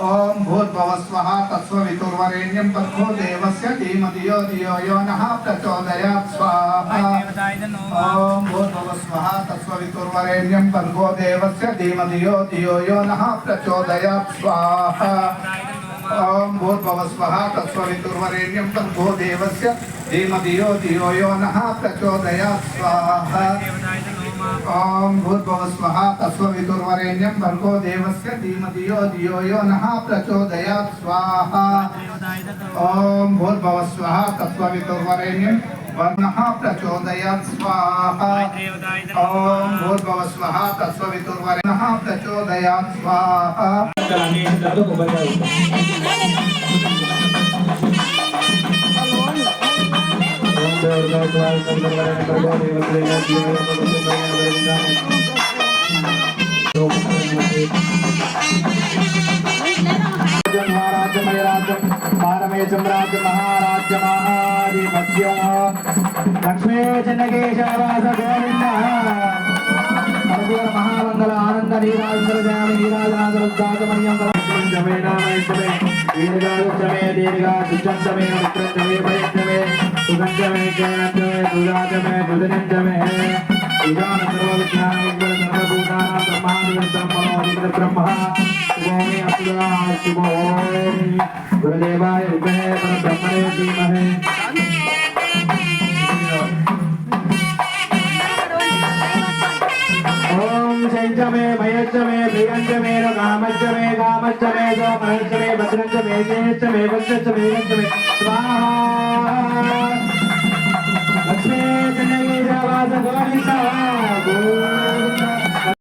ओम भूर्भुवः स्वः तत्सवितुर्वरेण्यं भर्गो देवस्य धीमहि धियो यो नः प्रचोदयात् स्वाहा ओम भूर्भुवः स्वः तत्सवितुर्वरेण्यं भर्गो देवस्य धीमहि धियो यो नः प्रचोदयात् स्वाहा ओम भूर्भुवः स्वः तत्सवितुर्वरेण्यं भर्गो देवस्य धीमहि धियो यो नः प्रचोदयात् स्वाहा ओम भूर्भुवः स्वः तत्सवितुर्वरेण्यं भर्गो देवस्य धीमहि धियो यो नः प्रचोदयात् स्वाहा ओम भूर्भुवः स्वः तत्सवितुर्वरेण्यं वर्णः प्रचोदयात् स्वाहा ओम भूर्भुवः स्वः तत्सवितुर्वरेण्यं प्रचोदयात् स्वाहा लक्ष्मी चन्नकेशवास गोविंद महामंगल आनंद नीराजंद्रजामि नीराजनागरुद्धागमनियं जमे नामयजमे दीर्घायुजमे दीर्घायुजमे मित्रजमे भयजमे सुगंजमे जयंजमे दुराजमे बुधनंजमे ईशान सर्वविज्ञान विज्ञान सर्वभूतानां ब्रह्मादिवंतं मनोदित ब्रह्म शुभोमि असुरा शुभोमि गुरुदेवाय विद्महे परब्रह्मणे धीमहि शैंजमे मयज्जमे प्रियंजमे कामज्जमे कामज्जमे सोमहज्जमे भद्रंजमे जयज्जमे वज्रज्जमे यज्जमे स्वाहा लक्ष्मी चन्नकेशवास गोविंद